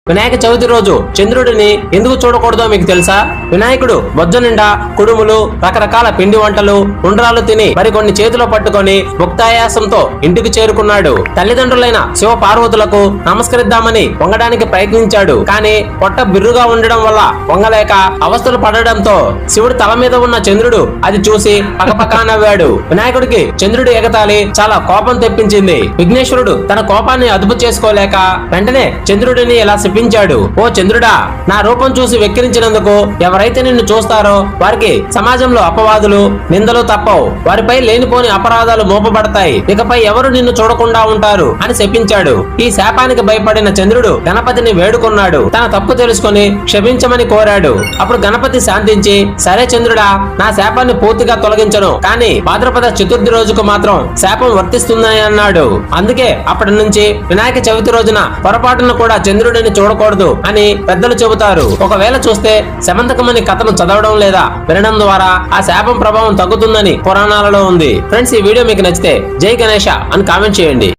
వినాయక చవితి రోజు చంద్రుడిని ఎందుకు చూడకూడదో మీకు తెలుసా? వినాయకుడు బొజ్జ నిండా కుడుములు, రకరకాల పిండి వంటలు, ఉండ్రాలు తిని మరికొన్ని చేతిలో పట్టుకొని భుక్తాయాసంతో ఇంటికి చేరుకున్నాడు. తల్లిదండ్రులైన శివ పార్వతులకు నమస్కరిద్దామని వంగడానికి ప్రయత్నించాడు. కానీ పొట్ట బిర్రుగా ఉండడం వల్ల వంగలేక అవస్థలు పడడంతో శివుడు తల మీద ఉన్న చంద్రుడు అది చూసి పకపకా నవ్వాడు. వినాయకుడికి చంద్రుడి ఎగతాళి చాలా కోపం తెప్పించింది. విఘ్నేశ్వరుడు తన కోపాన్ని అదుపు చేసుకోలేక వెంటనే చంద్రుడిని ఇలా శపించాడు. ఓ చంద్రుడా, నా రూపం చూసి వెక్కిరించినందుకు ఎవరైతే నిన్ను చూస్తారో వారికి సమాజంలో అపవాదులు, నిందలు తప్పవు. వారిపై లేనిపోని అపరాధాలు మోపబడతాయి. ఇకపై ఎవరు నిన్ను చూడకుండా ఉంటారు అని శపించాడు. ఈ శాపానికి భయపడిన చంద్రుడు గణపతిని వేడుకున్నాడు. తన తప్పు తెలుసుకుని క్షమించమని కోరాడు. అప్పుడు గణపతి శాంతించి, సరే చంద్రుడా, నా శాపాన్ని పూర్తిగా తొలగించను, కానీ భాద్రపద చతుర్థి రోజుకు మాత్రం శాపం వర్తిస్తుందని అన్నాడు. అందుకే అప్పటి నుంచి వినాయక చవితి రోజున పొరపాటును కూడా చంద్రుడిని చూడకూడదు అని పెద్దలు చెబుతారు. ఒకవేళ చూస్తే శమంతకమని కథను చదవడం లేదా వినడం ద్వారా ఆ శాపం ప్రభావం తగ్గుతుందని పురాణాలలో ఉంది. ఫ్రెండ్స్, ఈ వీడియో మీకు నచ్చితే జై గణేష అని కామెంట్ చేయండి.